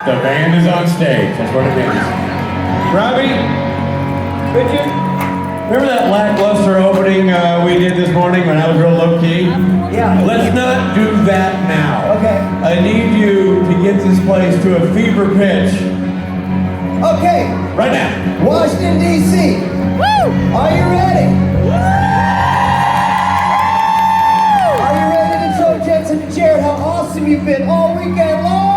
The band is on stage, that's what it is. Robbie, Richard, remember that lackluster opening we did this morning when I was real low-key? Yeah. Let's not do that now. Okay. I need you to get this place to a fever pitch. Okay. Right now. Washington, DC. Woo! Are you ready? Are you ready to show Jensen and Jared how awesome you've been all weekend long?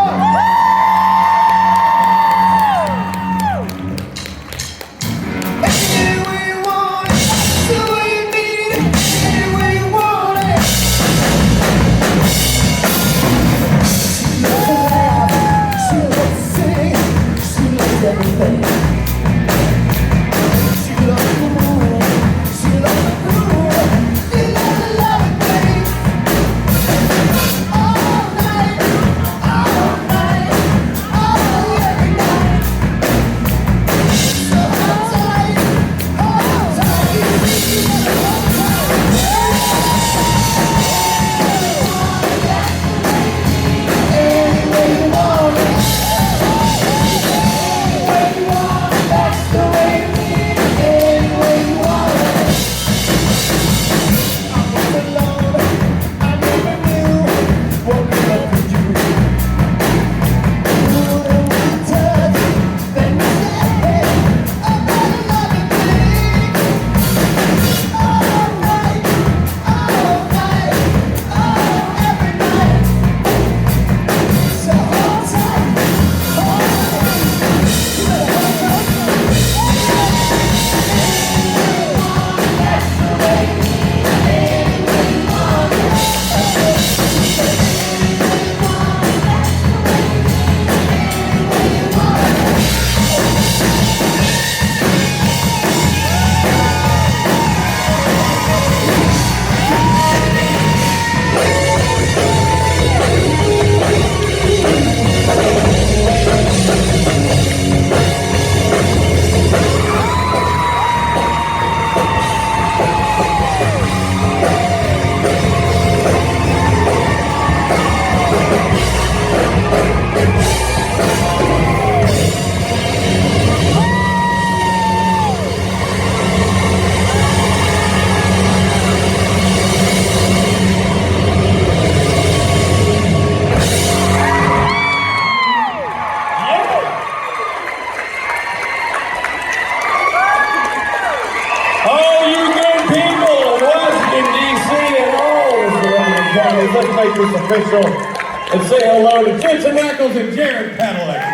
Let's make this official and say hello to Jensen Ackles and Jared Padalecki.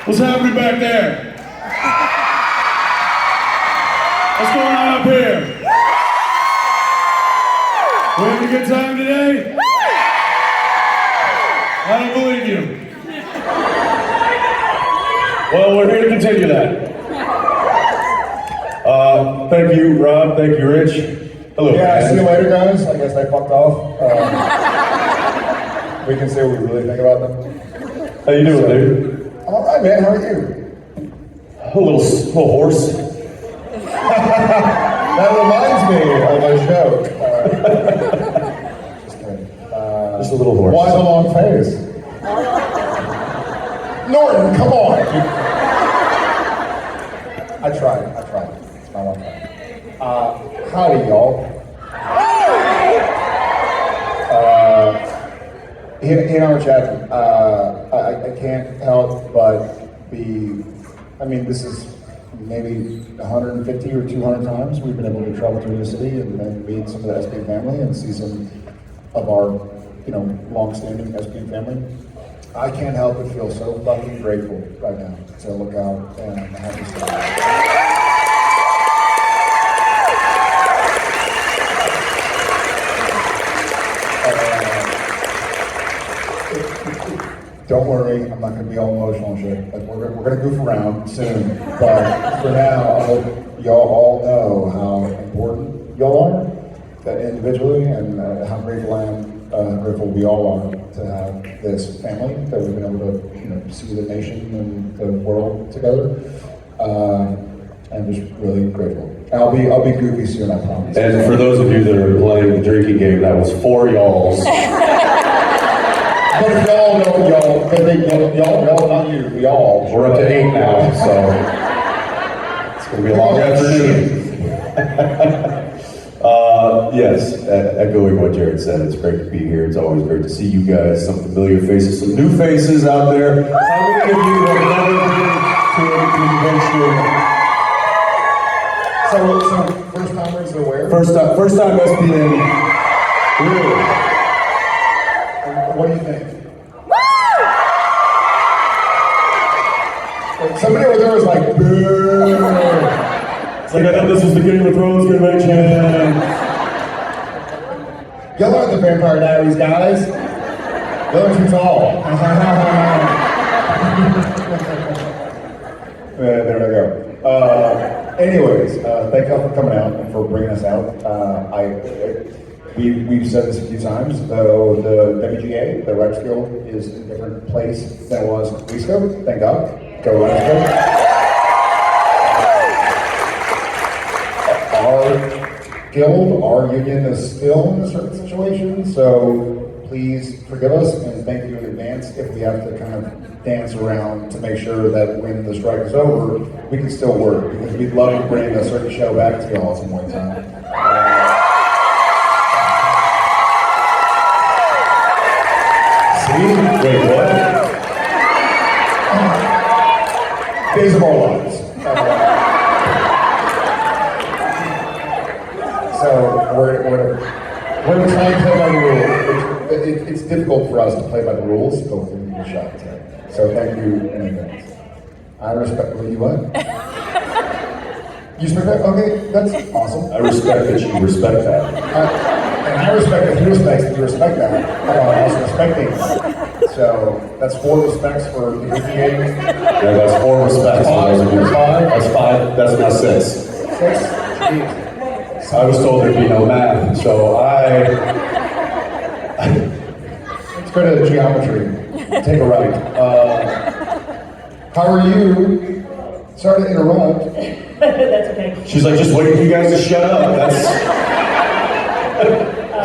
What's happening back there? What's going on up here? We having a good time today? I don't believe you. Well, we're here to continue that. Thank you, Rob. Thank you, Rich. Hello. Yeah, see you later, guys. I guess they fucked off. We can say what we really think about them. How you doing, dude? I'm all right, man. How are you? A little hoarse. That reminds me of a joke. Just kidding. Just a little hoarse. Why the long face? Norton, come on! I tried. It's my one time. Howdy, y'all. He and I were chatting. I can't help but be, I mean, this is maybe 150 or 200 times we've been able to travel through the city and meet some of the SPN family and see some of our, long-standing SPN family. I can't help but feel so fucking grateful right now to look out and have this Don't worry, I'm not going to be all emotional and shit. Like, we're going to goof around soon. But for now, I hope y'all all know how important y'all are, that individually, and how grateful I am. Grateful we all are to have this family that we've been able to see the nation and the world together, and just really grateful. I'll be goofy soon, I promise. And for those of you that are playing the drinking game, that was 4 y'alls. But if y'all know y'all, not you, y'all. We're up to 8 now, so it's going to be a long afternoon. Yes, echoing what Jared said, it's great to be here. It's always great to see you guys, some familiar faces, some new faces out there. How many of you have never been to a convention? So first timers are where? First time SPN. Really? What do you think? Somebody over there was like, boo. It's like I thought this was the Game of Thrones convention. Y'all are the Vampire Diaries, guys. Y'all are too tall. There we go. Anyways, thank y'all for coming out and for bringing us out. We've said this a few times, though the WGA, the Writers Guild, is in a different place than it was weeks ago. Thank God. Go Writers Guild. Our guild, our union is still in a certain situation, so please forgive us and thank you in advance if we have to kind of dance around to make sure that when the strike is over, we can still work, because we'd love to bring a certain show back to y'all at some point in time. See? Wait, what? Days of our lives. So we're trying to play by the rules. It's difficult for us to play by the rules, but we're going to give it a shot today. So thank you in advance. I respect you. What? You respect that? Okay, that's awesome. I respect that you respect that. And I respect that he respects that you respect that. I was respecting that. So that's 4 respects for the game. Yeah, that's 4 respects. That's 5. That's now 6. 6. I was told there'd be no math, so Let's go to geometry. Take a right. How are you? Sorry to interrupt. That's okay. she's like, just waiting for you guys to shut up. That's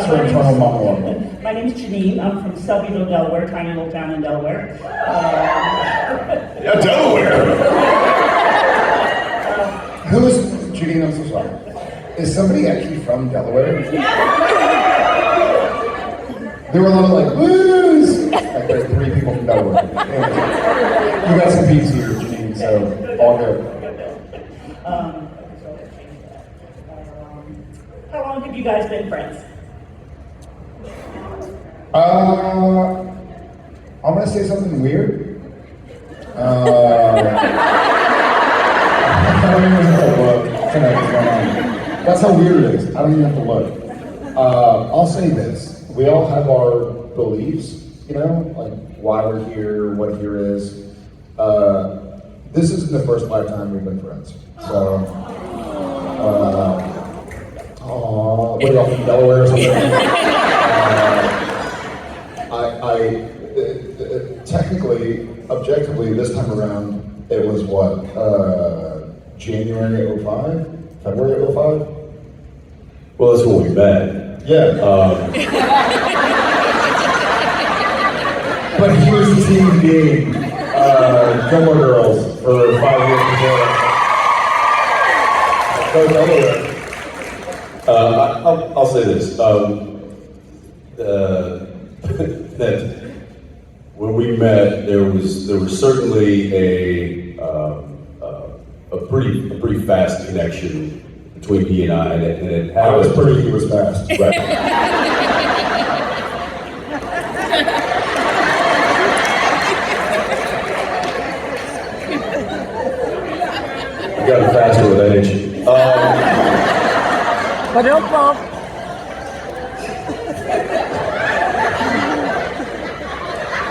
her internal monologue. My name is Janine. I'm from Selbyville, Delaware, tiny little town in Delaware. yeah, Delaware. Who's Janine? I'm so sorry. Is somebody actually from Delaware? There were a lot of like, woos! Like there's 3 people from Delaware. Anyways, you got some peeps here, Janine, so all good. How long have you guys been friends? I'm gonna say something weird. I don't even have to look. That's how weird it is. I don't even have to look. I'll say this. We all have our beliefs, you know, like why we're here, what here is. This isn't the first lifetime we've been friends. So, what are y'all from Delaware or something? Technically, objectively, this time around, it was what, January 05? February 05? Well, that's when we met. Yeah. But he was Team Game, Gilmore Girls, for 5 years before. Go Delaware. I'll say this. That when we met, there was certainly a pretty fast connection between he and I, and it happened. I was pretty, he was fast. Right. I got it faster with that issue.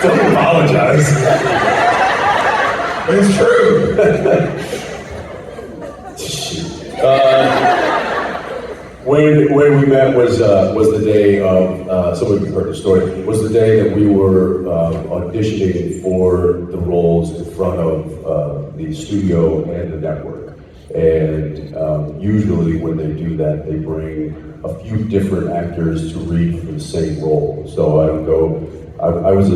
Don't apologize. It's true. When we met was the day of, some of you heard the story, was the day that we were auditioning for the roles in front of the studio and the network. And usually when they do that, they bring a few different actors to read for the same role. So I don't go, I was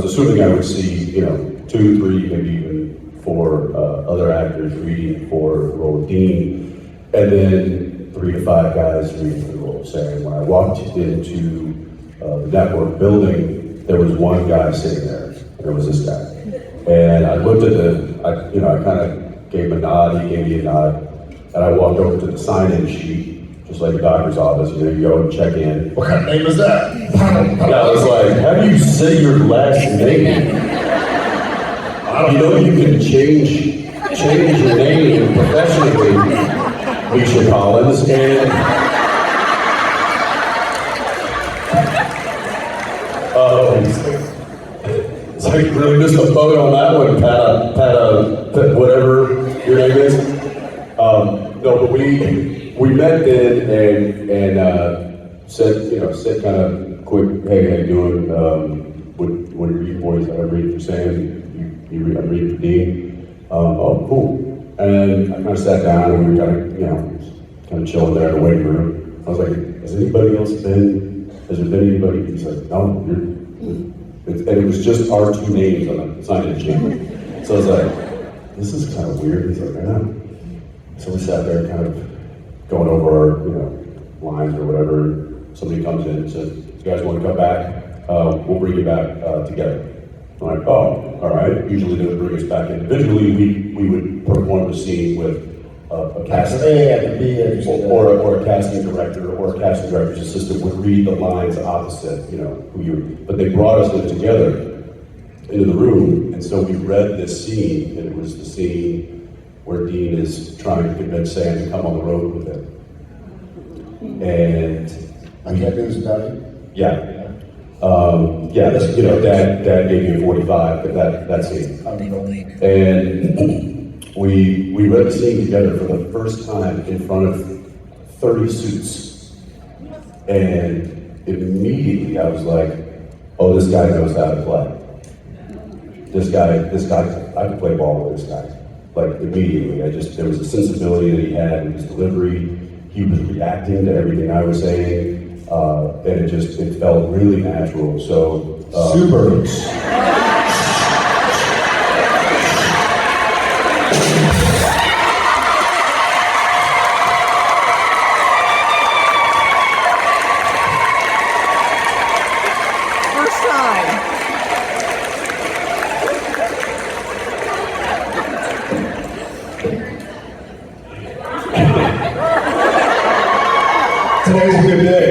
assuming I would see, 2, 3, maybe even 4 other actors reading for the role of Dean, and then 3 to 5 guys reading for the role of Sam. When I walked into the network building, there was one guy sitting there, and it was this guy. And I looked at I kind of gave him a nod, he gave me a nod, and I walked over to the sign-in sheet, just like a doctor's office, you go and check in. What kind of name is that? And I was like, how do you say your last name? You can change your name professionally, Misha Collins, and it's like you really missed a boat on that one, Pat, whatever your name is. No, but we met then and said kind of quick, hey, how you doing? What are you boys? I'm reading for Sam. I'm reading for Dean. Oh, cool. And I kind of sat down and we were kind of chilling there in the waiting room. I was like, has there been anybody? He's like, no, and it was just our 2 names on the sign-in sheet. So I was like, this is kind of weird. He's like, I know. So we sat there kind of going over our, lines or whatever. Somebody comes in and says, you guys want to come back? We'll bring you back together. I'm like, oh, all right. Usually they would bring us back individually. We would perform the scene with a casting or a casting director or a casting director's assistant would read the lines opposite, but they brought us in together into the room, and so we read this scene, and it was the scene where Dean is trying to convince Sam to come on the road with him. And I can't do this without you? Yeah. Dad gave me a 45, but that scene. And we read the scene together for the first time in front of 30 suits. And immediately I was like, oh, this guy knows how to play. This guy, I could play ball with this guy. Like immediately, there was a sensibility that he had in his delivery. He was reacting to everything I was saying. And it felt really natural. So, super. First time. Today's a good day.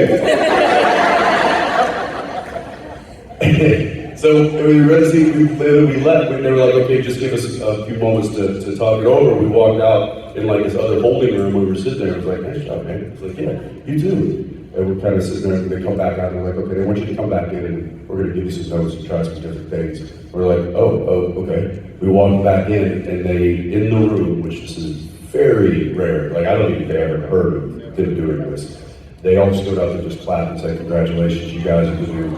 So we read the scene, we left, and they were like, okay, just give us a few moments to talk it over. We walked out in like this other holding room, we were sitting there, I was like, nice job, man. It's like, yeah, you too. And we're kind of sitting there, and they come back out, and they're like, okay, I want you to come back in, and we're gonna give you some notes and try some different things. We're like, oh, okay. We walked back in, and in the room, which this is very rare, like I don't even think I ever heard of them doing this. They all stood up and just clapped and said, congratulations, you guys are doing.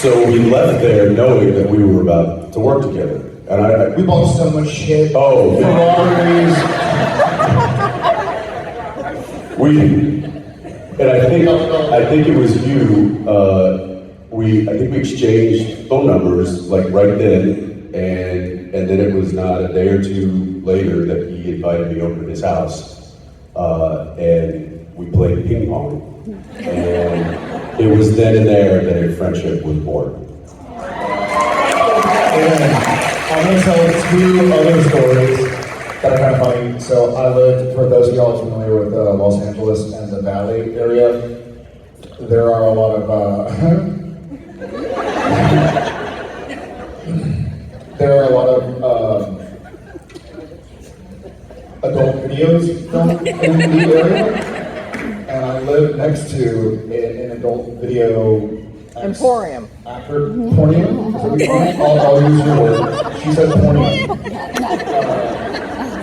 So we left there knowing that we were about to work together. And We bought so much shit. Oh, Ferraris. I think it was you, I think we exchanged phone numbers like right then, and then it was not a day or two later that he invited me over to his house, and we played ping pong. And it was then and there that a friendship was born. And I'm going to tell 2 other stories that are kind of funny. So I lived, for those of y'all familiar with Los Angeles and the Valley area, there are a lot of adult videos filmed in the area. And I live next to an adult video Emporium. actor, pornium. I'll use your word. She said pornium.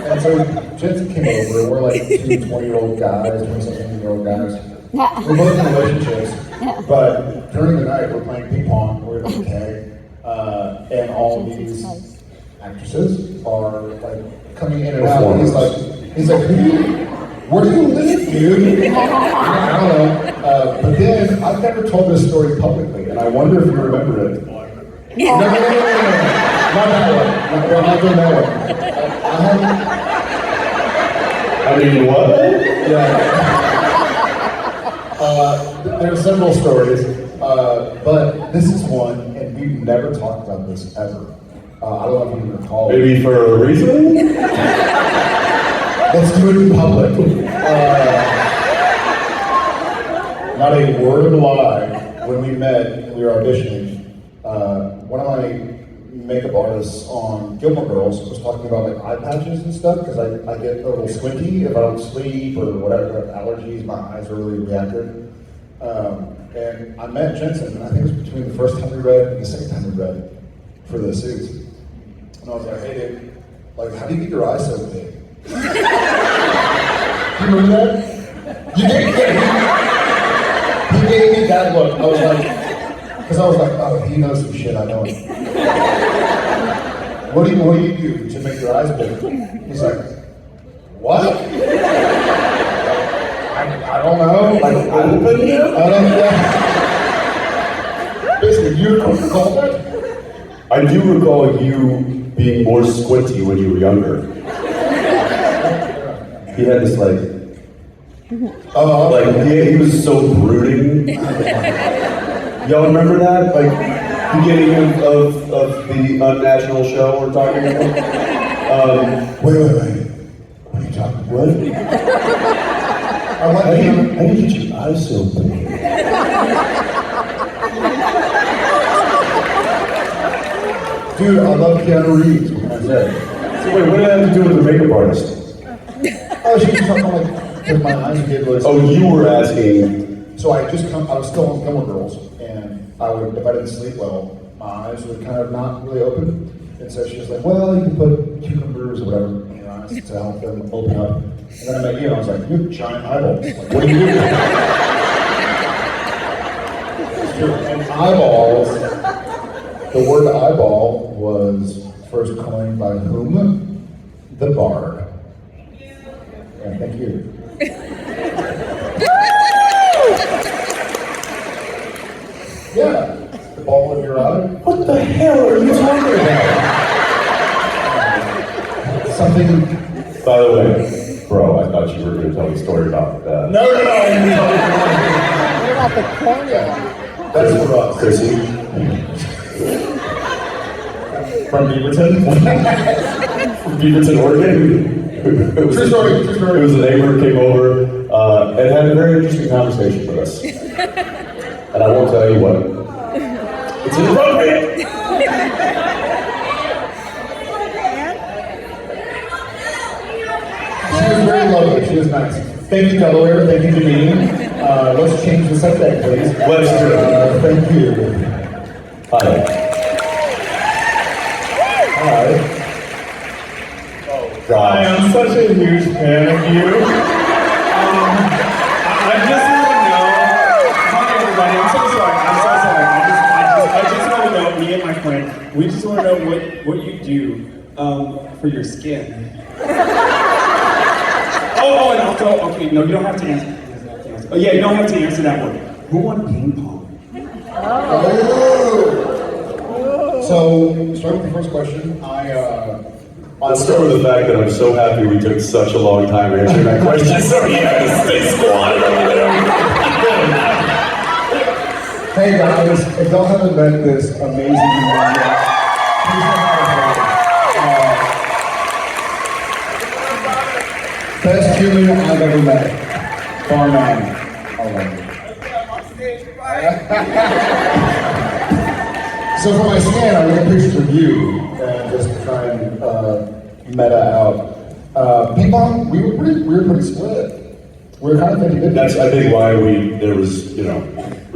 And so Jensen came over. We're like 2 20-year-old guys, 20-something-year-old guys. We're both in relationships. But during the night, we're playing ping pong, we're in keg, and all these actresses are like coming in and out. And he's like, where do you live, dude? I don't know. But then I've never told this story publicly, and I wonder if you remember it. No. Not that one. Not doing that one. I mean, what? Yeah. There are several stories, but this is one, and we've never talked about this ever. I don't know if you recall. Maybe for a reason? Let's do it in public. Not a word of a lie. When we met and we were auditioning, one of my makeup artists on Gilmore Girls was talking about like eye patches and stuff because I get a little squinty if I don't sleep or whatever, I have allergies, my eyes are really reactive. And I met Jensen, and I think it was between the first time we read and the second time we read for the suits. And I was like, hey dude, like how do you get your eyes so big? Do you remember that? You did? He gave me that look. I was like, because I was like, oh, he knows some shit I don't. What do you do to make your eyes big? He's like, what? I don't know. Like, I don't know. Basically, you recall that? I do recall you being more squinty when you were younger. He had this like he was so brooding. Y'all remember that? Like, beginning of the unnatural show we're talking about? Wait. What are you talking about? What? How do you get your eyes so big? Dude, I love Keanu Reeves. What can I say? So wait, what did that have to do with the makeup artist? Oh, she was talking like, because my eyes get really. Oh, you were asking. So I was still on Gilmore Girls, and if I didn't sleep well, my eyes would kind of not really open. And so she was like, well, you can put cucumbers or whatever in your eyes to help them open up. And then I met you, and I was like, you have giant eyeballs. Like, what do you do? It's true. And eyeballs, the word eyeball was first coined by whom? The Bard. Yeah, thank you. Yeah, the ball of your eye. What the hell are you talking about? Something. By the way, bro, I thought you were going to tell me a story about that. No. What about the cornea? That's for us. Chrissy. From Beaverton. From Beaverton, Oregon. True story. It was a neighbor who came over and had a very interesting conversation with us. And I won't tell you what. It's inappropriate. She was very lovely. She was nice. Thank you, Delaware. Thank you, Janine. Let's change the subject, please. Let's do it. Thank you. Hi. Hi. Hi, I'm such a huge fan of you. I just want to know. Hi everybody, I'm so sorry. I just want to know. Me and my friend, we just want to know what you do for your skin. And also, okay, no, you don't have to answer. Oh yeah, you don't have to answer that one. Who won ping pong? So, starting with the first question, Let's start with the fact that I'm so happy we took such a long time answering that question. So you had to stay squatted over there. Hey guys, if y'all haven't met this amazing man yet, please come out. Best human I've ever met. Bar none. I love you. So for my scan, I made pictures of you and just try and meta out. Ping pong, we were pretty split. We were kind of thinking. That's, I think, why we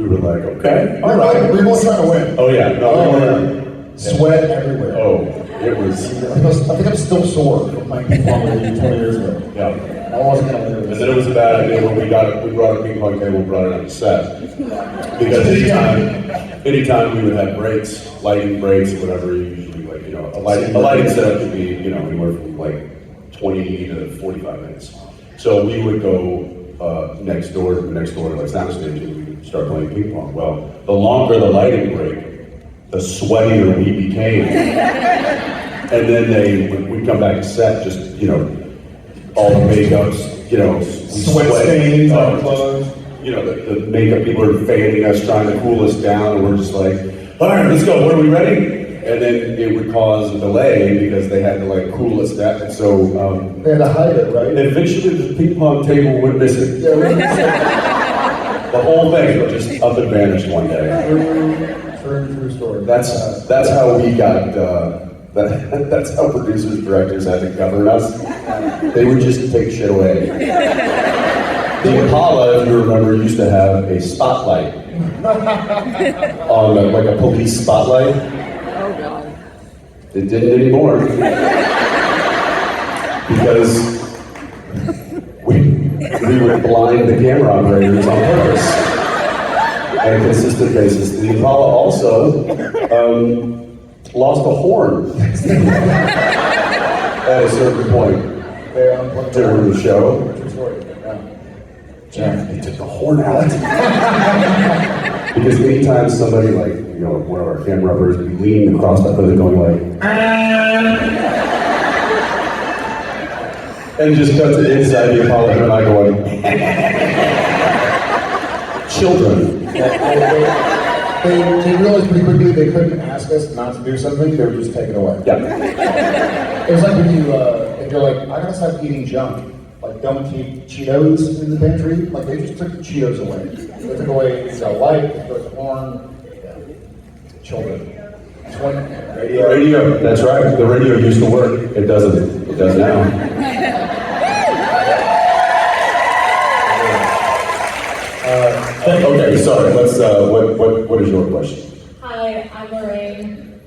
were like, okay, all right. We were both trying to win. Oh yeah, no, we were. Sweat everywhere. Oh, It was, I think I'm still sore from playing ping pong with you 20 years ago. yeah. I wasn't gonna lose. And then it was a bad idea when we brought a ping pong table and brought it on the set. Because anytime we would have breaks, lighting breaks, whatever, usually like, a lighting setup could be, anywhere from like 20 to 45 minutes. So we would go next door to like soundstage and we would start playing ping pong. Well, the longer the lighting break, the sweatier we became. And then when we'd come back to set, just, all the makeups, Sweat stains on clothes. The makeup people are fanning us, trying to cool us down, and we're just like, all right, let's go, what are we ready? And then it would cause a delay because they had to like cool us down. And so They had to hide it, right? eventually the ping pong table went missing. Yeah, we were The whole thing just up and vanished one day. true story. That's how we got, that's how producers, directors had to govern us. They would just take shit away. The Impala, if you remember, used to have a spotlight on like a police spotlight. Oh, God. It didn't anymore because we would blind the camera operators on purpose on a consistent basis. The Impala also lost a horn at a certain point during the show. True story. Yeah, they took the horn out. Because anytime somebody like, one of our camera operators would be leaning across that hood going like, and just cut to the inside of the Apollo and I going, children. They realized pretty quickly they couldn't ask us not to do something, they would just take it away. Yeah. It was like when if you're like, I gotta stop eating junk. Like, don't keep Cheetos in the pantry. Like, they just took the Cheetos away. They took away the light, they took the horn. Children. Radio. That's right. The radio used to work. It doesn't. It does now. Okay, sorry. Let's. What is your question? Hi, I'm Lorraine.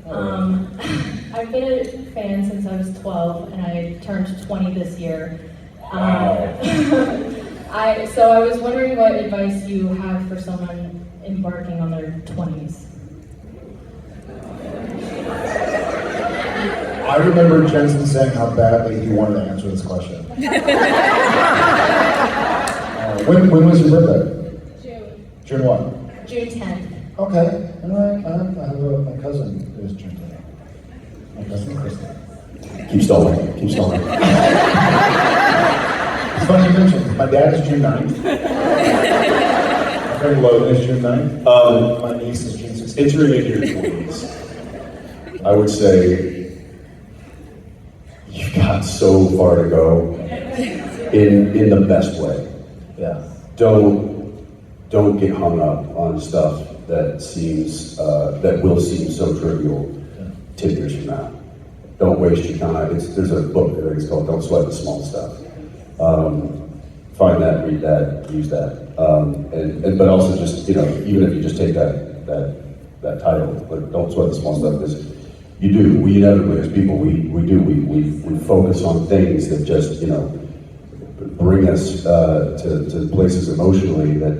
I've been a fan since I was 12, and I turned 20 this year. So I was wondering what advice you have for someone embarking on their 20s. I remember Jensen saying how badly he wanted to answer this question. When was your birthday? June. June what? June 10th. Okay. I have my cousin who is June 10th. My cousin Kristen. Keep stalling. Keep stalling. It's funny you mentioned. My dad is June 9th. My friend Logan is June 9th. My niece is June 16th. Entering into your 20s, I would say you've got so far to go in the best way. Yeah. Don't get hung up on stuff that will seem so trivial 10 years from now. Don't waste your time. There's a book I think it's called "Don't Sweat the Small Stuff." Find that, read that, use that, but also just even if you just take that title, like "Don't Sweat the Small Stuff," because we inevitably as people we focus on things that just bring us to places emotionally that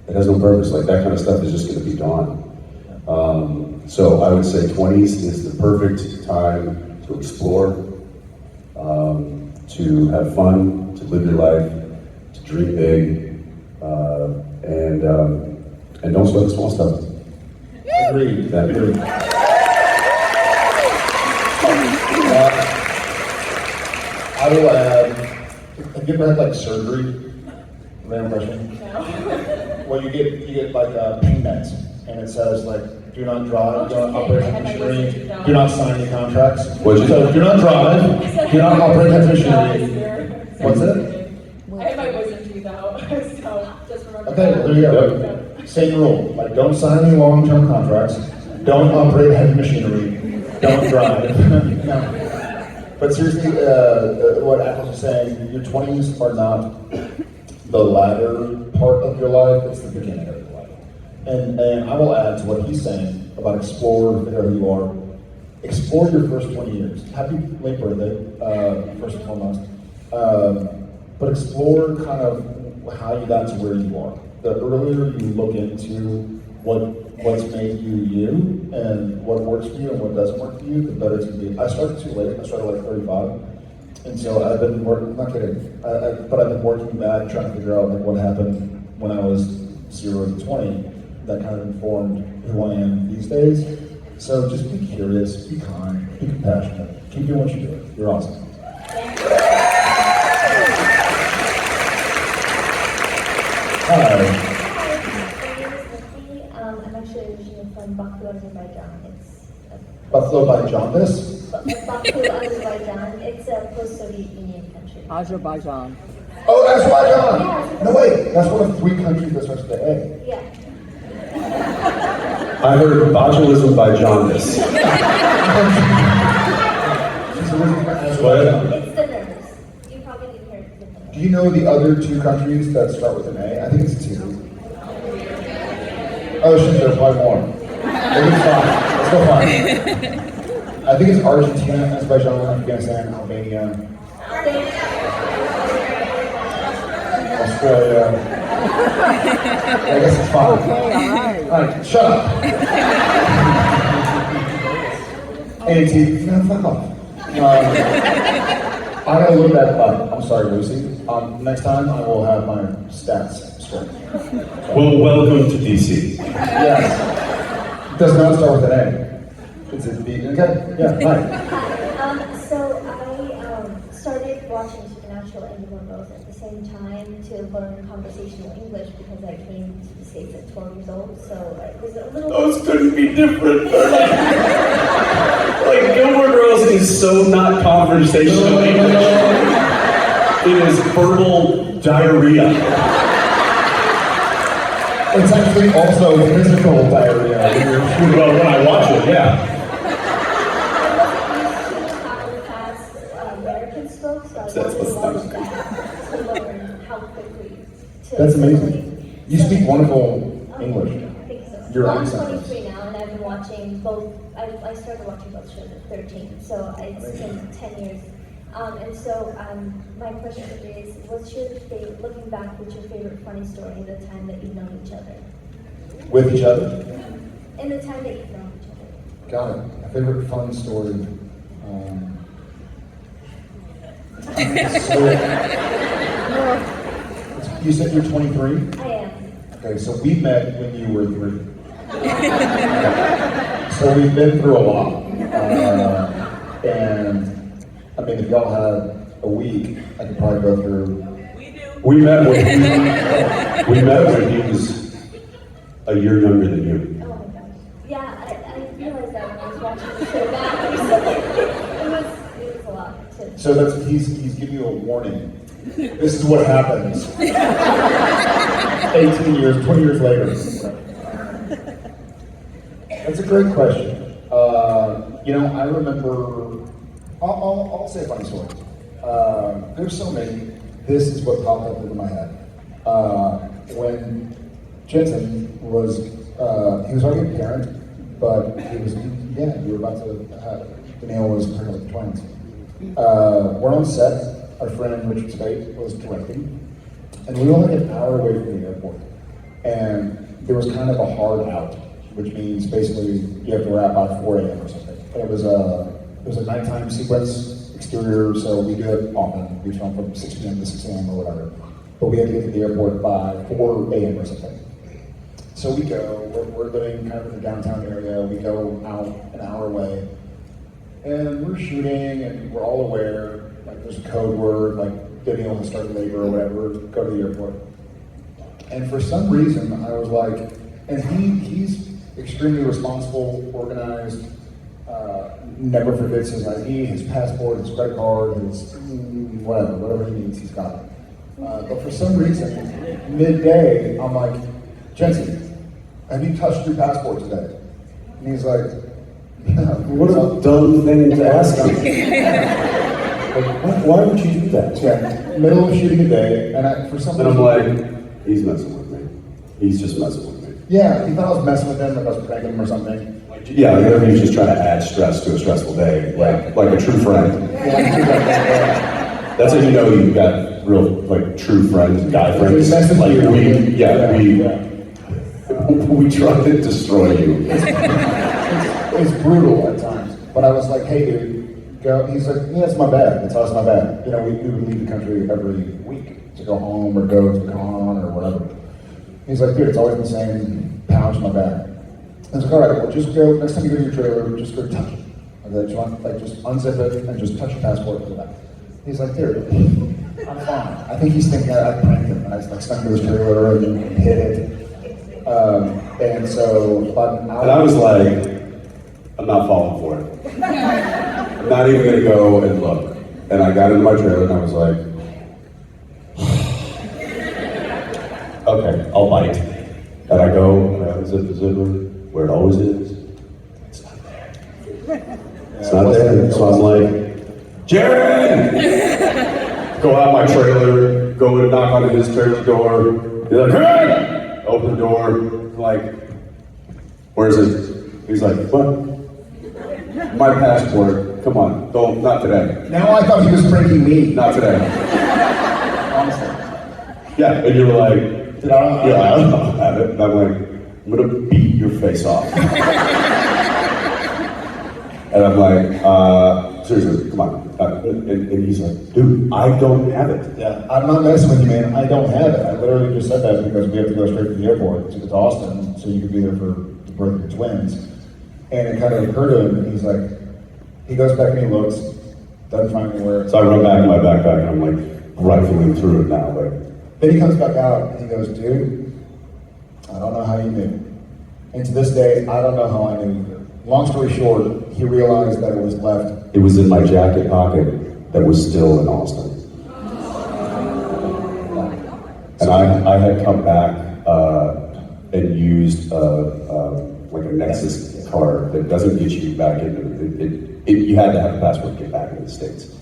it has no purpose. Like that kind of stuff is just going to be gone. So I would say 20s is the perfect time to explore, to have fun, to live your life, to dream big, and don't sweat the small stuff. Agreed. Agreed. I will add, have you ever had like surgery? Random question. No. Well, you get like pain meds, and it says like, do not drive, do not operate heavy machinery, do not sign any contracts. What'd you So do not drive, do not operate heavy machinery. What's it? I had my wisdom teeth out, so just remember Okay, that. well, there you go. Same rule. Like, don't sign any long-term contracts. Don't operate heavy machinery. Don't drive. No. But seriously, what Apple's is saying, your 20s are not the latter part of your life. It's the beginning of your life. And I will add to what he's saying about explore, figure out who you are. Explore your first 20 years. Happy late birthday, first and foremost. But explore kind of how you got to where you are. The earlier you look into what's made you you and what works for you and what doesn't work for you, the better it's gonna be. I started too late. I started like 35. And so I've been working, I'm not kidding, but I've been working back trying to figure out like what happened when I was 0 to 20 that kind of informed who I am these days. So just be curious, be kind, be compassionate, keep doing what you do. You're awesome. Hi. Hi, my name is Nikki. I'm actually originally from Baku, Azerbaijan. It's Buffalo by Jaundice. Baku, Azerbaijan. It's a post-Soviet Union country. Azerbaijan. Oh, that's Azerbaijan! No, wait, that's one of 3 countries that starts with the A. Yeah. I heard botulism by jaundice. She's originally from Azerbaijan. It's the nerves. You probably didn't hear it. It's the nerves. Do you know the other 2 countries that start with an A? I think it's 2. Oh shit, there's probably more. Maybe it's 5. Let's go 5. I think it's Argentina, Azerbaijan, Afghanistan, Albania, Australia. I guess it's 5. Okay, all right. Alright, shut up. AT, no, fuck off. I gotta look that up. I'm sorry, Lucy. Next time I will have my stats straight. Well, welcome to DC. Yes. It does not start with an A. It's a B. Okay, yeah, hi. So I started watching Supernatural and Gilmore Girls at the same time to learn conversational English because I came to the States at 12 years old. So it was a little. Those couldn't be different. Like Gilmore Girls is so not conversational English. It is verbal diarrhea. It's actually also physical diarrhea. Well, when I watch it, yeah. American spoke, so I That's wanted to what's watch that to learn how quickly to That's amazing. assimilate. You So- speak wonderful English. I think so. Your Well, I'm accent is- 23 now, and I've been watching both. I started watching both shows at 13, so it's been 10 years. And so my question is, what's your favorite? Looking back, what's your favorite funny story in the time that you've known each other? With each other? In the time that you've known each other. Got it. My favorite fun story. You said you're 23? I am. Okay, so we met when you were 3. So we've been through a lot. And I mean, if y'all had a week, I could probably go through. We met when he was a year younger than you. Oh my gosh. Yeah, I realized that when I was watching the show back recently. It was a lot to. So he's giving you a warning. This is what happens. 18 years, 20 years later. That's a great question. I remember. I'll say a funny story. There's so many. This is what popped up into my head. When Jensen was, he was already a parent, but we were about to have, Danielle was pregnant with twins. We're on set. Our friend Richard Spade was directing, and we were like an hour away from the airport. And there was kind of a hard out, which means basically you have to wrap by 4 a.m. or something. And it was a nighttime sequence exterior, so we do it often. We film from 6 p.m. to 6 a.m. or whatever. But we had to get to the airport by 4 a.m. or something. So we go, we're living kind of in the downtown area. We go out an hour away, and we're shooting, and we're all aware, like there's a code word, like Danielle has started labor or whatever, go to the airport. And for some reason, I was like, and he's extremely responsible, organized, never forgets his ID, his passport, his credit card, his whatever he needs, he's got it. But for some reason, midday, I'm like, Jensen, have you touched your passport today? And he's like, yeah. What a dumb thing to ask him. Like, why would you do that? Yeah, middle of shooting a day, and for some And reason, I'm like, he's messing with me. He's just messing with me. Yeah, he thought I was messing with him, like I was pranking him or something. Yeah, like he was just trying to add stress to a stressful day, like a true friend. That's how you know you've got real, like, true friends, guy friends. That's the Like key. we tried to destroy you. It's brutal at times, but I was like, hey dude, go. He's like, yeah, it's my bad. It's my bad. You know, we would leave the country every week to go home or go to the con or whatever. He's like, dude, it's always the same pouch in my bag. I was like, all right, well, just go, next time you go to your trailer, just go touch it. Just unzip it and just touch your passport to the back. He's like, dude, I'm fine. I think he's thinking I pranked him. And I like snuck into his trailer and hit it. And so about an hour. And I was like, I'm not falling for it. I'm not even gonna go and look. And I got into my trailer and I was like, okay, I'll bite. And I go and I unzip the zipper where it always is. It's not there. It's not there. So I'm like, Jared! Go out my trailer, go and knock on his trailer door. He's like, hey! Open the door. I'm like, where's it? He's like, what? My passport. Come on, don't, not today. Now I thought he was pranking me. Not today. Honestly. Yeah, and you were like, Did I? yeah, I don't have it. And I'm like, I'm gonna beat your face off. And I'm like, seriously, come on. And he's like, dude, I don't have it. Yeah, I'm not messing with you, man. I don't have it. I literally just said that because we have to go straight to the airport to Austin so you could be there for the birth of your twins. And it kind of occurred to him, and he's like, he goes back and he looks, doesn't find anywhere. So I run back in my backpack and I'm like rifling through it now. Like, Then he comes back out and he goes, dude, I don't know how you knew. And to this day, I don't know how I knew either. Long story short, he realized that it was left. it was in my jacket pocket that was still in Austin. And I had come back and used like a Nexus card that doesn't get you back into you had to have a passport to get back into the States.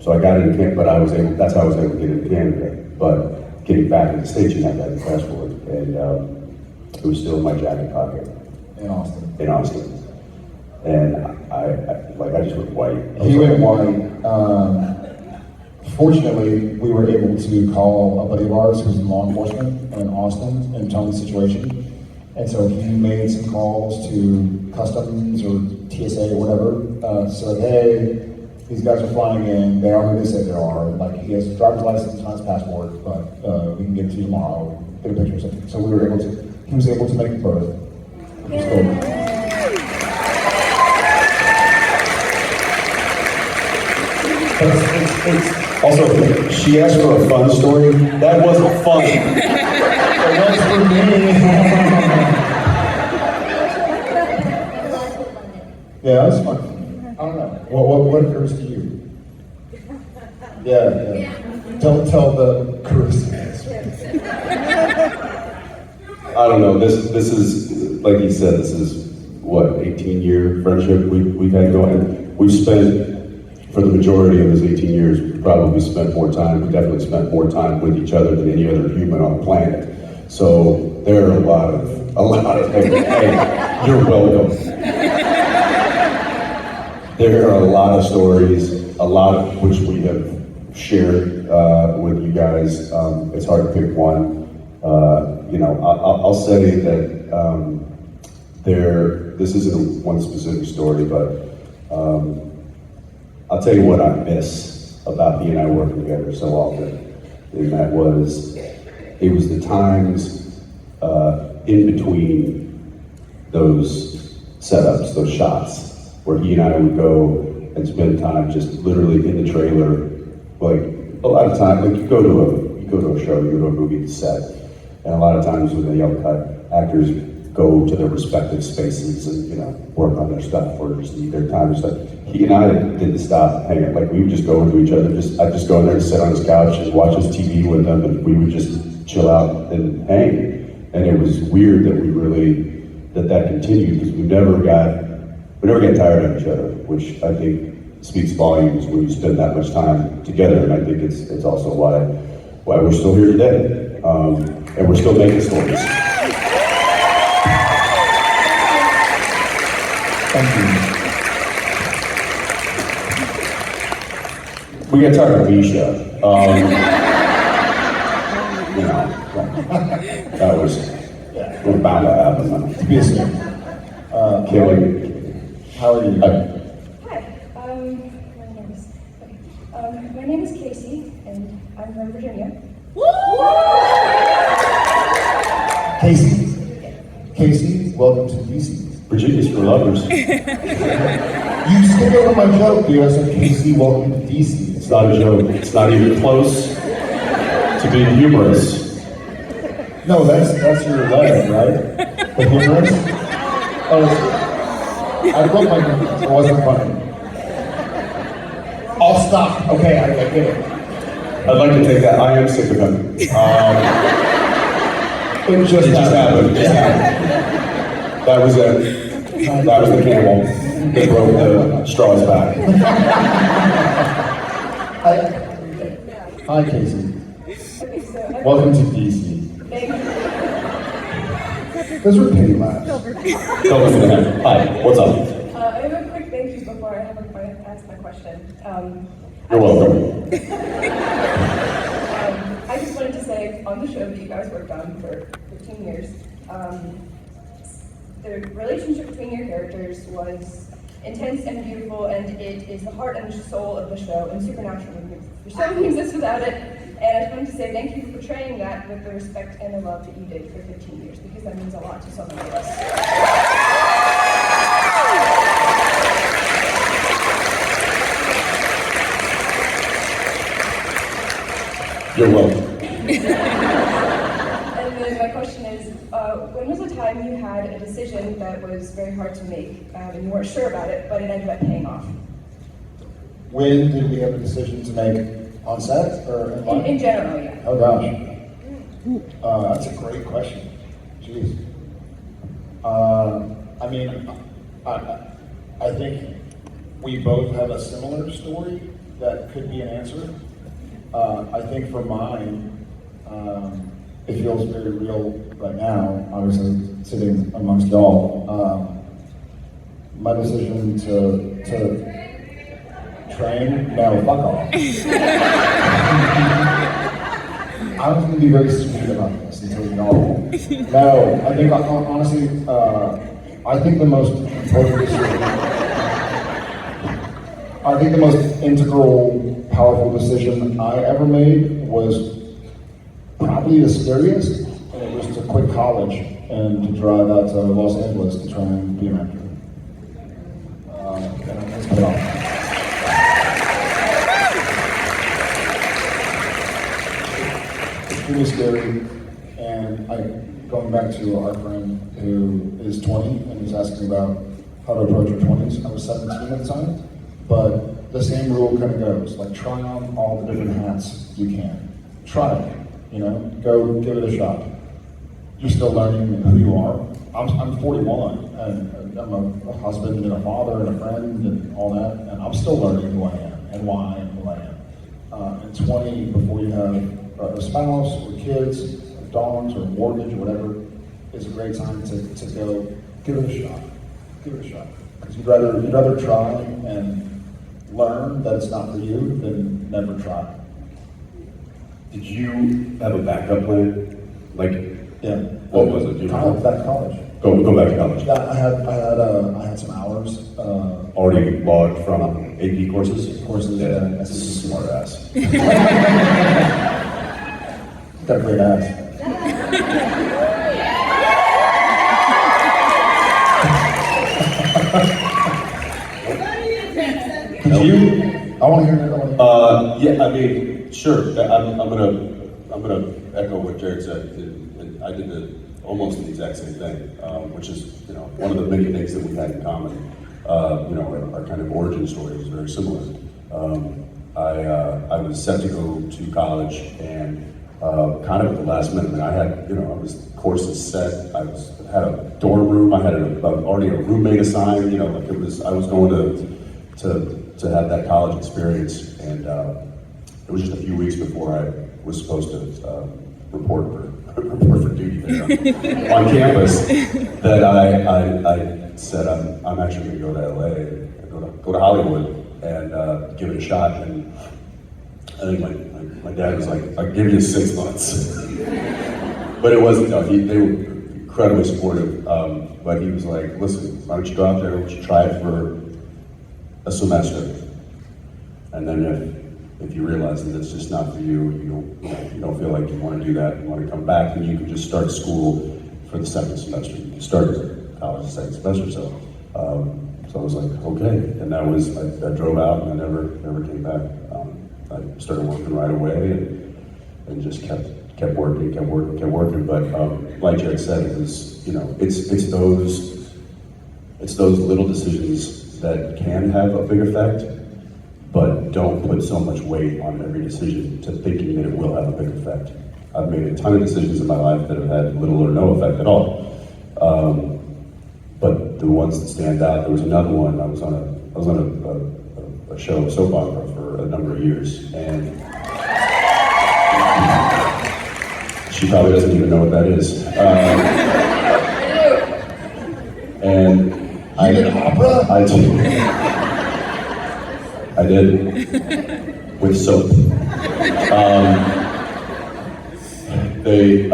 So I got into Canada, but that's how I was able to get into Canada. But getting back in the States, you had to have a passport. And it was still in my jacket pocket. In Austin. In Austin. And I just went white. He went white. Fortunately, we were able to call a buddy of ours who's in law enforcement in Austin and tell him the situation. And so he made some calls to customs or TSA or whatever. So hey, these guys are flying in. They are who they say they are. Like he has a driver's license, not his passport, but we can get it to you tomorrow. Get a picture or something. So we were able to. He was able to make the birth. Which is cool. It's also, she asked for a fun story. That wasn't fun. It was for me. Yeah, that's fun. I don't know. What occurs to you? Yeah. Tell the Carissa. I don't know. This is, like you said, this is what, 18-year friendship we've had going. We've spent, for the majority of those 18 years, we probably spent more time, we definitely spent more time with each other than any other human on the planet. So there are a lot of, hey, you're welcome. There are a lot of stories, a lot of which we have shared with you guys. It's hard to pick one. I'll say that this isn't one specific story, but I'll tell you what I miss about he and I working together so often, and that was, it was the times in between those setups, those shots, where he and I would go and spend time just literally in the trailer. Like a lot of times, like you go to a show, you go to a movie set, and a lot of times when they yell cut, actors go to their respective spaces and work on their stuff or just need their time and stuff. He and I didn't stop hanging. Like we would just go into each other. I'd just go in there and sit on his couch and watch his TV with them, and we would just chill out and hang. And it was weird that that continued because we never got tired of each other, which I think speaks volumes when you spend that much time together. And I think it's also why we're still here today, and we're still making stories. Thank you. We got tired of Misha. You know, that was bound to happen. To be a snake. Killing. How are you? Hi, my name is Casey, and I'm from Virginia. Casey, welcome to DC. Virginia's for lovers. You skipped over my joke, dude. I said, Casey, welcome to DC. It's not a joke. It's not even close to being humorous. No, that's your letter, right? The humorous? Oh, I broke my humorous. It wasn't funny. I'll stop. Okay, I get it. I'd like to take that. I am sick of him. It just happened. It just happened. That was it. That was the camel that broke the straw's back. Hi, Casey. Okay, so Welcome to DC. thank you. Those were pity laughs. Don't listen to him. Hi, what's up? I have a quick thank you before I ask my question. You're welcome. I just wanted to say on the show that you guys worked on for 15 years, the relationship between your characters was intense and beautiful, and it is the heart and soul of the show, and supernatural. The show wouldn't exist without it, and I just wanted to say thank you for portraying that with the respect and the love that you did for 15 years, because that means a lot to so many of us. You're welcome. And then my question is, when was the time you had a decision that was very hard to make, and you weren't sure about it, but it ended up paying off? When did we have a decision to make on set or in life? In general, yeah. Oh gosh, that's a great question. Jeez. I mean, I think we both have a similar story that could be an answer. I think for mine, it feels very real right now, obviously sitting amongst y'all. My decision to train, no, fuck off. I was going to be very sweet about this until y'all. No, I think honestly, I think the most important decision, I think the most integral, powerful decision I ever made was probably the scariest, and it was to quit college and to drive out to Los Angeles to try and be an actor. And it's paid off. It's pretty scary, and going back to our friend who is 20 and was asking about how to approach your 20s, I was 17 at the time, but the same rule kind of goes, like try on all the different hats you can. Try it, you know, go give it a shot. You're still learning who you are. I'm 41, and I'm a husband and a father and a friend and all that, and I'm still learning who I am and why I am who I am. And 20, before you have a spouse or kids, or dogs or a mortgage or whatever, is a great time to go give it a shot. Give it a shot. Because you'd rather try and learn that it's not for you than never try. Did you have a backup plan? Like, Yeah. what was it? I went back to college. Go back to college. Yeah, I had some hours. Already logged from AP courses? Courses, Yeah, and that's a smart ass. Got a great ass. Did you? I want to hear it. Yeah, I mean, sure. I'm gonna echo what Jared said. I did almost the exact same thing, which is, you know, one of the many things that we had in common. You know, our kind of origin story was very similar. I was set to go to college, and kind of at the last minute. I mean, I had, you know, I was courses set. Had a dorm room. I had already a roommate assigned. You know, like it was. I was going to have that college experience, and it was just a few weeks before I was supposed to report for duty there on campus that I said, I'm actually going to go to LA, go to Hollywood, and give it a shot. And I think my dad was like, I'll give you 6 months. But it wasn't, no, they were incredibly supportive. But he was like, listen, why don't you go out there, why don't you try it for a semester? And then if you realize that it's just not for you, you don't feel like you want to do that, you want to come back, then you can just start school for the second semester. You can start college the second semester. So I was like, okay. And that was, I drove out and I never came back. I started working right away and just kept working. But like Jared said, it was, it's those little decisions that can have a big effect, but don't put so much weight on every decision to thinking that it will have a big effect. I've made a ton of decisions in my life that have had little or no effect at all. But the ones that stand out, there was another one, I was on a show, a soap opera for a number of years, and she probably doesn't even know what that is. And You did opera? I did, with soap. They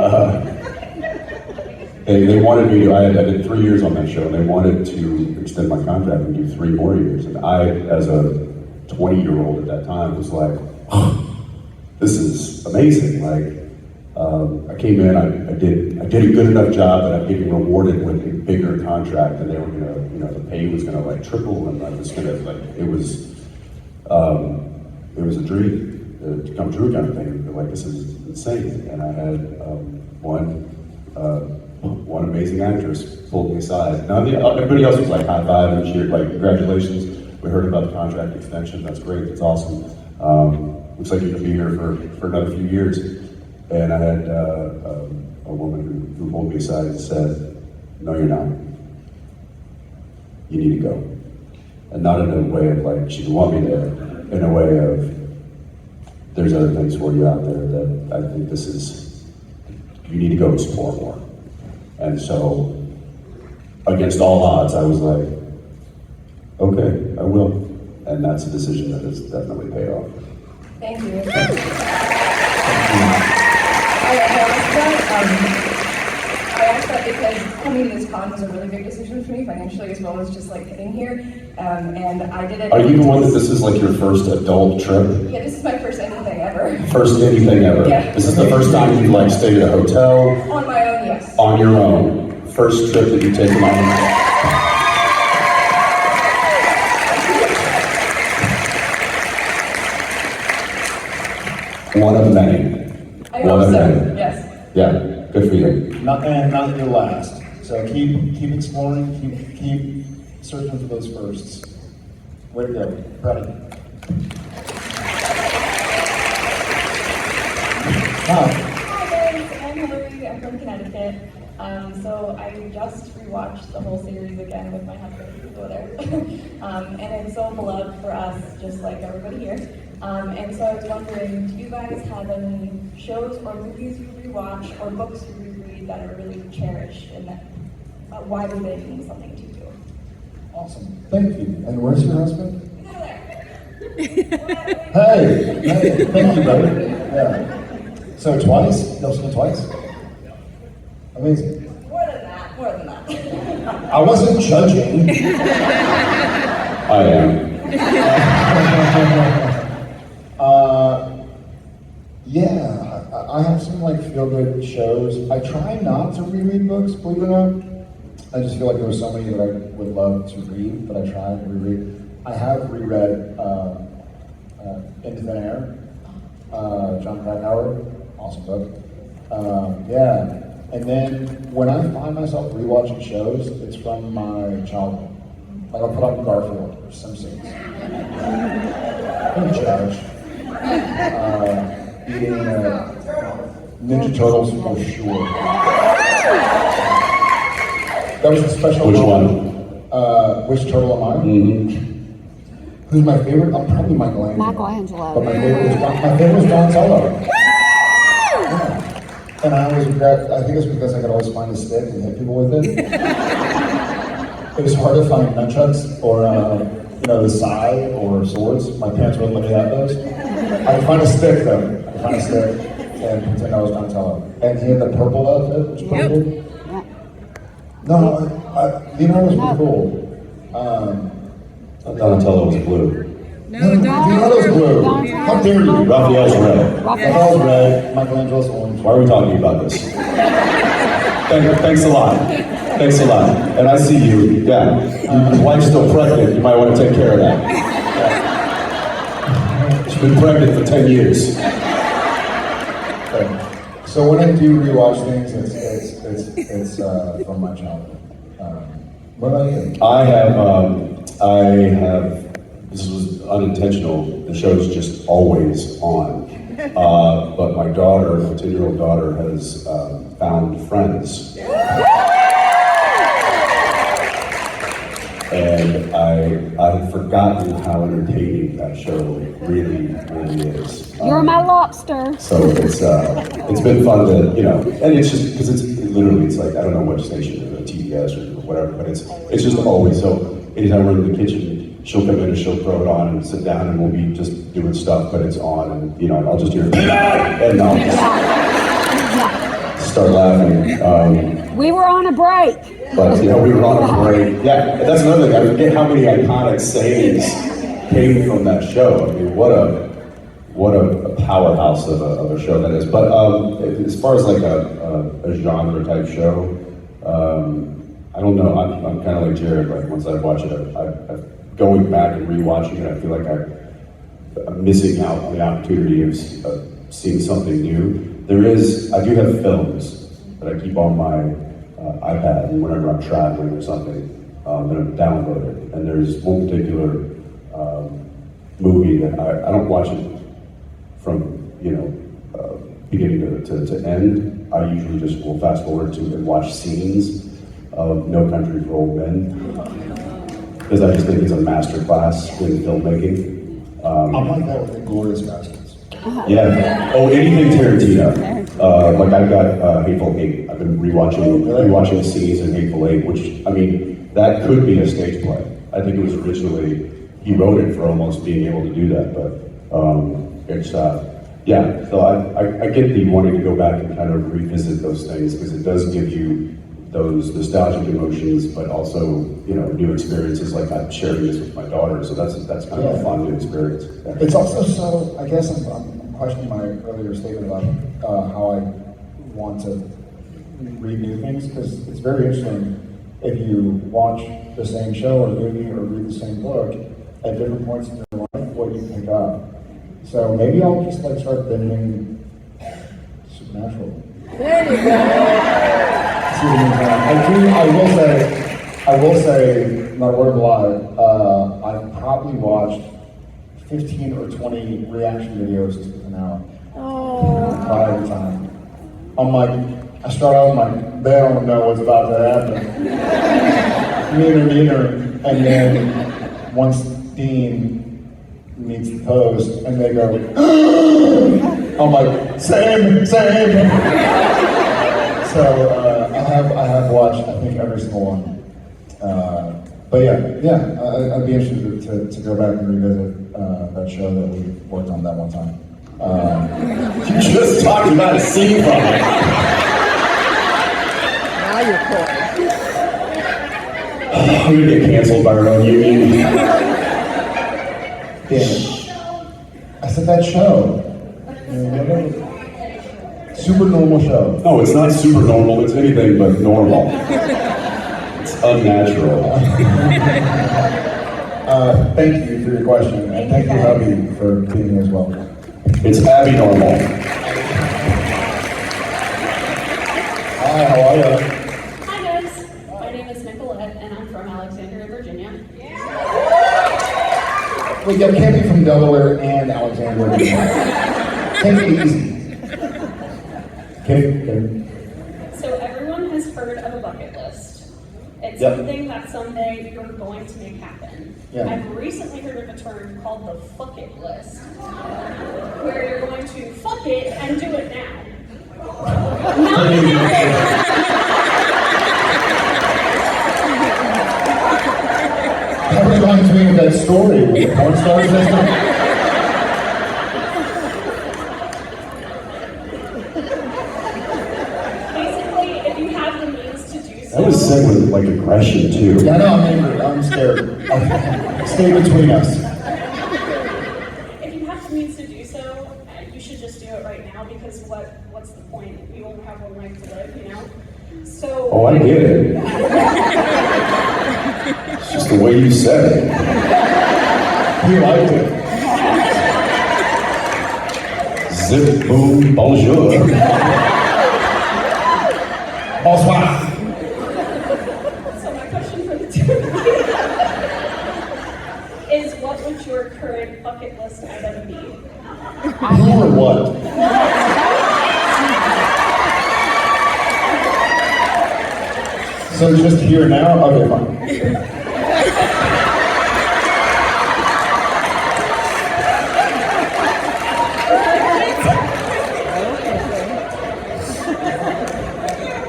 wanted me to, I did 3 years on that show, and they wanted to extend my contract and do 3 more years. And I, as a 20-year-old at that time, was like, oh, this is amazing. Like, I came in, I did a good enough job that I'm getting rewarded with a bigger contract, and they were gonna, the pay was gonna like triple, and I was gonna, like, it was a dream to come true kind of thing. Like, this is insane. And I had one amazing actress pulled me aside. Now everybody else was like high-fiving and cheered, like, congratulations, we heard about the contract extension, that's great, that's awesome. Looks like you're gonna be here for another few years. And I had a woman who pulled me aside and said, no, you're not. You need to go. And not in a way of like, she didn't want me there, in a way of, there's other things for you out there that I think you need to go explore more. And so, against all odds, I was like, okay, I will. And that's a decision that has definitely paid off. Thank you. I asked that because coming to this con was a really big decision for me financially, as well as just like getting here. And I did it. Are you the one that this is like your first adult trip? Yeah, this is my first anything ever. First anything ever? Yeah. This is the first time you've like stayed at a hotel? On my own, yes. On your own. First trip that you've taken on your own. One of many. I hope so, yes. Yeah, good for you. Not your last. So keep exploring, keep searching for those firsts. Way to go. Proud of you. Hi guys, I'm Hillary, I'm from Connecticut. So I just rewatched the whole series again with my husband, we go there. And it's so beloved for us, just like everybody here. And so I was wondering, do you guys have any shows or movies you rewatch or books you reread that are really cherished, and that why do they mean something to you? Awesome. Thank you. And where's your husband? Hey, Thank you, brother. Yeah. So twice? You've seen it twice? Amazing. more than that. I wasn't judging. I am. Yeah, I have some like feel-good shows. I try not to reread books, believe it or not. I just feel like there were so many that I would love to read, but I try and reread. I have reread Into Thin Air, John Krakauer, awesome book. Yeah, and then when I find myself rewatching shows, it's from my childhood. Like I'll put on Garfield or Simpsons. Don't judge. Eating Ninja Turtles for sure. That was a special. Which one? Which turtle am I? Mm-hmm. Who's my favorite? I'm probably Michelangelo. Michelangelo. But my favorite was Donatello. Yeah. And I always regret. I think it's because I could always find a stick and hit people with it. it was hard to find nunchucks or, the sai or swords. My parents wouldn't let me have those. I could find a stick though. I could find a stick and pretend I was Donatello. And he had the purple outfit, which is pretty cool. No, Leonardo was pretty cool. Donatello was blue. Leonardo's blue. How dare you? Raphael's red. Raphael's red. Michelangelo's orange. Why are we talking about this? Thanks a lot. Thanks a lot. And I see you. Yeah. Your wife's still pregnant. You might want to take care of that. She's been pregnant for 10 years. Okay. So when I do rewatch things, it's from my childhood. What about you? I have. This was unintentional. The show's just always on. But my daughter, my 10-year-old daughter, has found Friends. And I had forgotten how entertaining that show really is. You're my lobster. So it's been fun to, and it's just, because it's like, I don't know what station, TBS or whatever, but it's just always, so anytime we're in the kitchen, she'll come in and she'll throw it on and sit down and we'll be just doing stuff, but it's on and, I'll just hear, and I'll just start laughing. We were on a break. But, we were on a break. Yeah, that's another thing. I forget how many iconic sayings came from that show. I mean, what a powerhouse of a show that is. But as far as like a genre type show, I don't know. I'm kind of like Jared. Like once I watch it, I'm going back and rewatching it. I feel like I'm missing out on the opportunity of seeing something new. I do have films that I keep on my iPad, and whenever I'm traveling or something, that I'm downloaded. And there's one particular movie that I don't watch it from beginning to end. I usually just will fast forward to and watch scenes of No Country for Old Men, because I just think it's a masterclass in filmmaking. I'm like that with Inglourious Basterds. Yeah. Oh, anything Tarantino. Like I've got Hateful Eight. I've been rewatching scenes in Hateful Eight, which that could be a stage play. I think it was originally he wrote it for almost being able to do that, but it's yeah. So I get the wanting to go back and kind of revisit those things because it does give you those nostalgic emotions, but also new experiences. Like I'm sharing this with my daughter, so that's kind of a fun new experience. Yeah. It's also so. I guess I'm questioning my earlier statement about how I want to read new things because it's very interesting if you watch the same show or movie or read the same book at different points in your life, what you pick up. So maybe I'll just start binging Supernatural. There you go. I will say, not a word of a lie, I've probably watched 15 or 20 reaction videos to an hour. Oh. By the time. I start out like, they don't know what's about to happen. Meaner, and then once Dean meets the post, and they go, I'm like, same. So I have watched, I think, every single one. But yeah, I'd be interested to go back and revisit that show that we worked on that one time. You just talked about a scene from it. Now you're cool. We're gonna get canceled by our own union. Damn it. I said that show. Super normal show. No, it's not super normal. It's anything but normal. It's unnatural. Thank you for your question, and thank you, Hubby, for being here as well. It's Abby normal. Hi, how are you? Hi guys, my name is Nicolette and I'm from Alexandria, Virginia. Wait, you can't be from Delaware and Alexandria. Take it easy. Okay. So everyone has heard of a bucket list. It's Yep. something that someday you're going to make happen. Yeah. I've recently heard of a term called the fuck it list, where you're going to fuck it and do it now. Not That reminds me of that story with the porn star system. Basically, if you have the means to do so. That was said with like aggression too. Yeah, no, I'm angry. I'm scared. Stay between us. If you have the means to do so, you should just do it right now because what's the point? You only have one life to live, you know? So. Oh, I get it. It's just the way you said it. He liked it. Zip, boom, bonjour. Bonsoir. So my question for the two of you is what would your current bucket list item be? Who or what? So just here now? Okay, fine.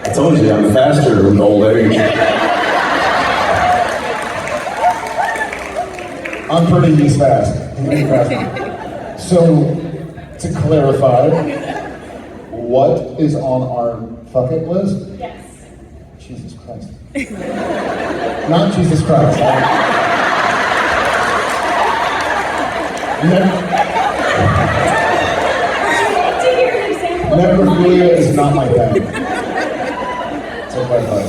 I told you, I'm faster with old age. I'm pretty he's fast. He's fast. So, to clarify, what is on our bucket list? Yes. Jesus Christ. Not Jesus Christ. To hear an example of your Necrophilia mind. is not my thing. So clarify.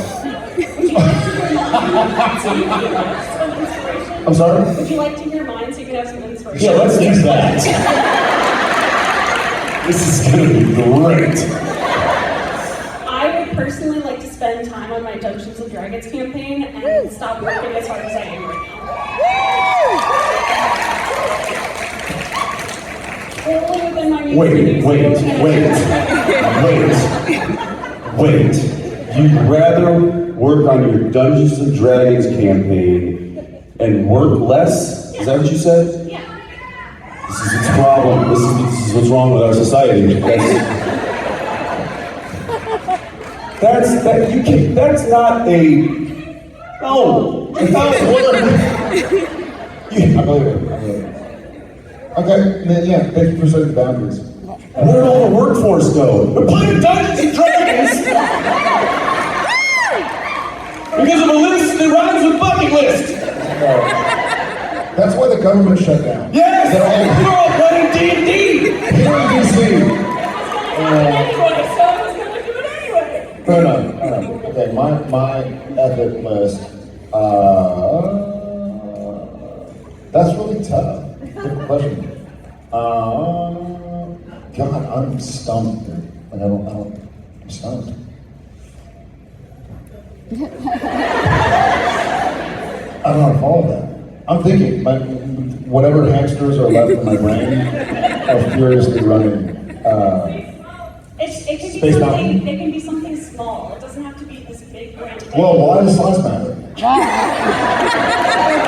I'm sorry? Would you like to hear mine so you can have some inspiration? Yeah, let's do that. This is gonna be great. I would personally like to spend time on my Dungeons and Dragons campaign and stop working as hard as I am right now. Only within my means to do so. Wait. You'd rather work on your Dungeons and Dragons campaign and work less? Is that what you said? Yeah. This is its problem. This is what's wrong with our society. That's not a no. I believe it. Okay, then yeah, thank you for setting the boundaries. Where did all the workforce go? We're playing Dungeons and Dragons! Because of a list that rhymes with bucket list! That's why the government shut down. Yes! We're all playing D&D! Here in DC. Anyway, so I was gonna do it anyway. Fair enough. Okay, my epic list. That's really tough. Good question. God, I'm stumped, dude. Like I'm stumped. I don't know how to follow that. I'm thinking, whatever hamsters are left in my brain are furiously running. It can be Space something. Mountain. It can be something small. It doesn't have to be this big grand thing. Well, why does size matter? It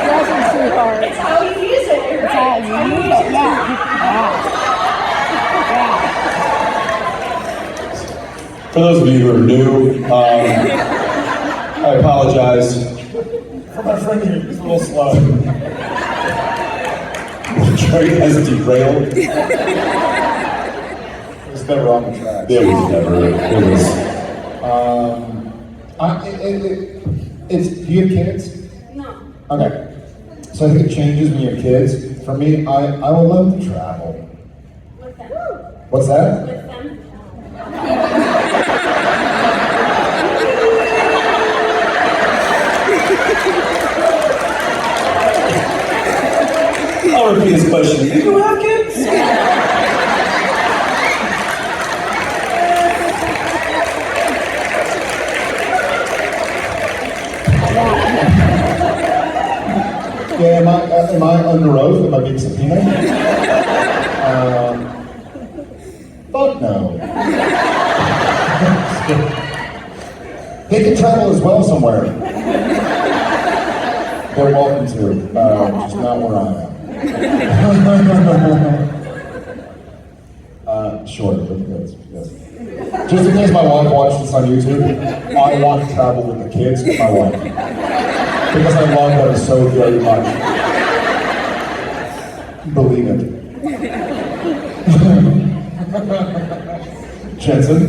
doesn't, sweetheart. It's how you use it. You're It's right. how you use it, yeah. For those of you who are new, I apologize. For my friend here, he's a little slow. The train has derailed. It's never on the tracks. It was never. It was. Do you have kids? No. Okay. So I think it changes when you have kids. For me, I would love to travel. With them. What's that? With them. I'll repeat this question. Do you have kids? Yeah, am I under oath? Am I being subpoenaed? Fuck no. They can travel as well somewhere. They're welcome to, just not where I am. Sure, but yes. Just in case my wife watches this on YouTube, I want to travel with the kids with my wife. Because I love them so very much. Believe it. Jensen?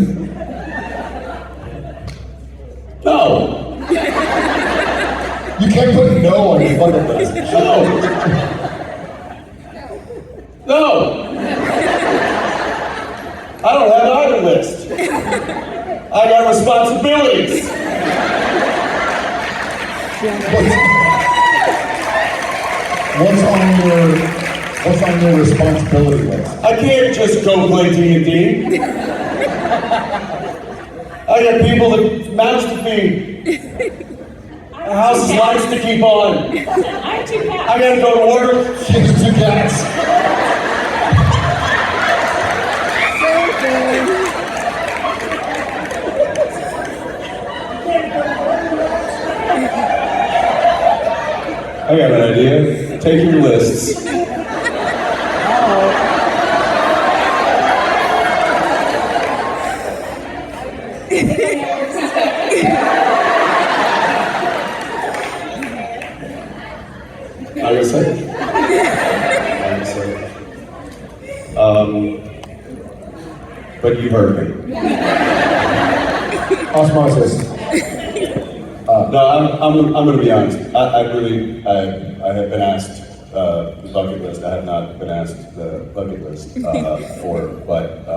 No. You can't put no on your bucket list. No. No. I don't have either list. I got responsibilities. What's on your responsibility list? I can't just go play D&D. I got people that mouths to feed. A house lights to keep on. I have 2 cats. I gotta go to work. She has 2 cats. I got an idea. Take your lists. I'm gonna say. But you heard me. Osmosis. No, I'm going to be honest. I have been asked the bucket list. I have not been asked the bucket list before, but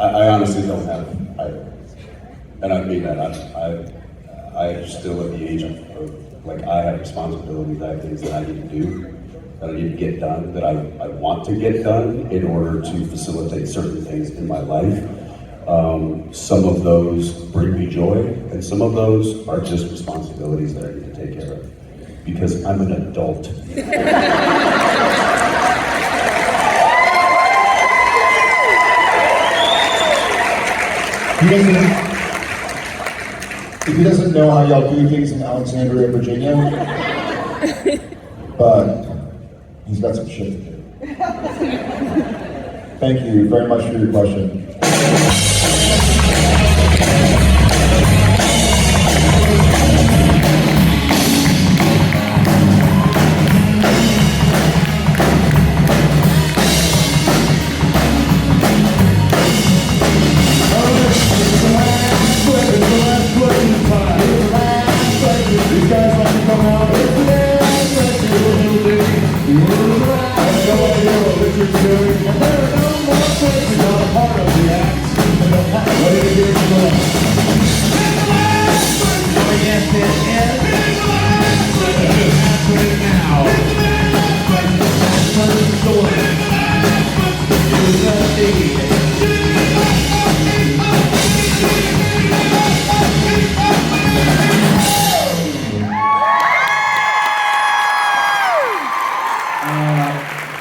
I honestly don't have either. And I mean that. I still at the age of like I have responsibilities. I have things that I need to do, that I need to get done, that I want to get done in order to facilitate certain things in my life. Some of those bring me joy, and some of those are just responsibilities that I need to take care of, because I'm an adult. If he doesn't know how y'all do things in Alexandria, Virginia, but he's got some shit to do. Thank you very much for your question.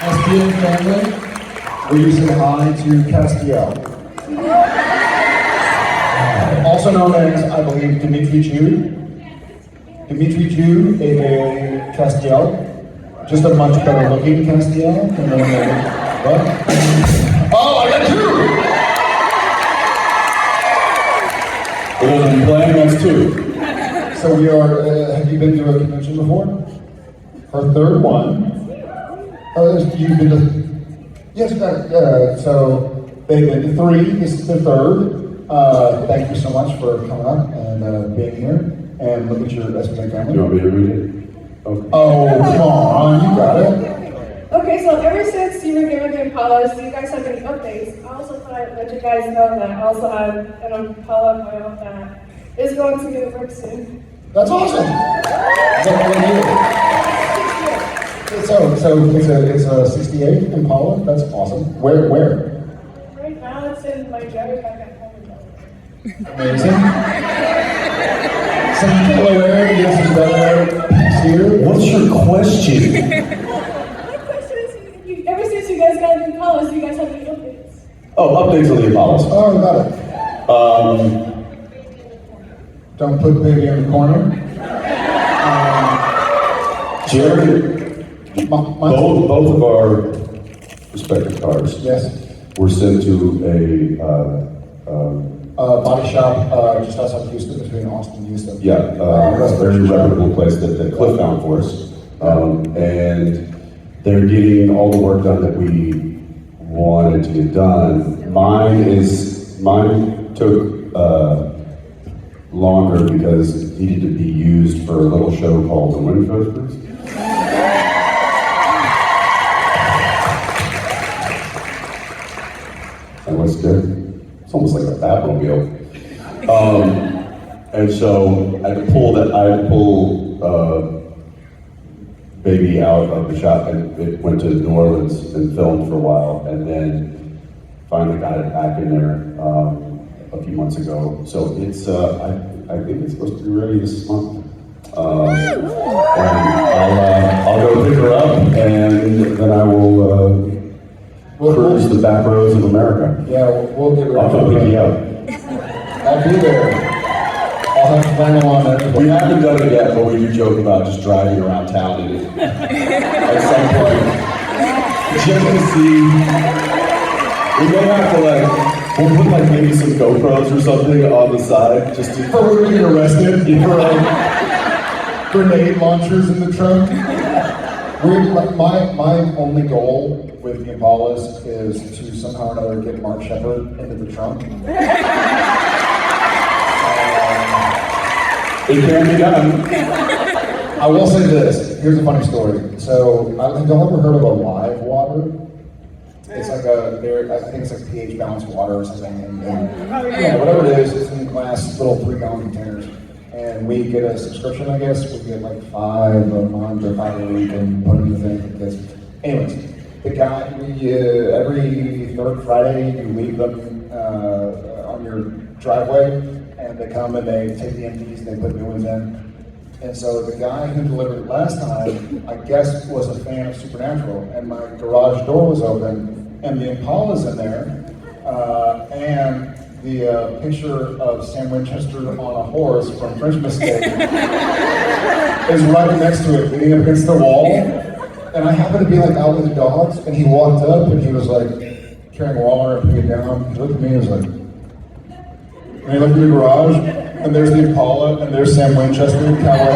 SPN family, will you say hi to Castiel? Also known as, I believe, Dimitri Chu. Dimitri Chu, aka Castiel. Just a much better looking Castiel. What? Oh, I got 2! The one I'm playing, that's 2. So we are, have you been to a convention before? Her 3rd one. You've been to, yes, so they've been to 3, this is their 3rd. Thank you so much for coming up and being here. And look at your SPN family. Do you want me to read it? Okay. Oh, come on, you got it. Okay, so ever since you were given the Impalas, do you guys have any updates? I also thought I'd let you guys know that I also have an Impala of my own that is going to get work soon. That's awesome. So it's a 68 Impala. That's awesome. Where? Right now it's in my driveway back at home. Amazing. Some Delaware, you get some Delaware here. What's your question? My question is, ever since you guys got the Impalas, do you guys have any updates? Oh, updates on the Impalas. Oh, got it. Don't put baby in the corner. Jerry, both of our respective cars Yes. were sent to a Body shop just outside of Houston, between Austin and Houston. Yeah, that's a very reputable place that Cliff found for us. And they're getting all the work done that we wanted to get done. Mine took longer because it needed to be used for a little show called The Wind Coasters. And what's good? It's almost like a Batmobile. And so I had to pull baby out of the shop, and it went to New Orleans and filmed for a while, and then finally got it back in there a few months ago. So it's I think it's supposed to be ready this month. And I'll go pick her up, and then I will cruise the back roads of America. Yeah, we'll get ready. I'll come pick you up. I'll be there. I'll have flannel on there. We haven't done it yet, but we do joke about just driving around town in it. At some point, just to see. We may have to we'll put maybe some GoPros or something on the side, just to. For we're getting arrested for grenade launchers in the trunk. My only goal with the Impalas is to somehow or another get Mark Shepard into the trunk. It can be done. I will say this. Here's a funny story. So, have y'all ever heard of a live water? It's like I think it's like pH balanced water or something. And whatever it is, it's in glass little 3-gallon containers. And we get a subscription, I guess. We get like 5 a month or 5 a week and put in the thing for kids. Anyways, the guy, every third Friday, you leave them on your driveway. And they come and they take the empties and they put new ones in. And so the guy who delivered it last time, I guess, was a fan of Supernatural. And my garage door was open, and the Impala's in there, and the picture of Sam Winchester on a horse from French Mistake is right next to it, leaning up against the wall. And I happened to be out with the dogs, and he walked up and he was carrying water and putting it down. He looked at me and was like, and he looked in the garage, and there's the Impala, and there's Sam Winchester, cowboy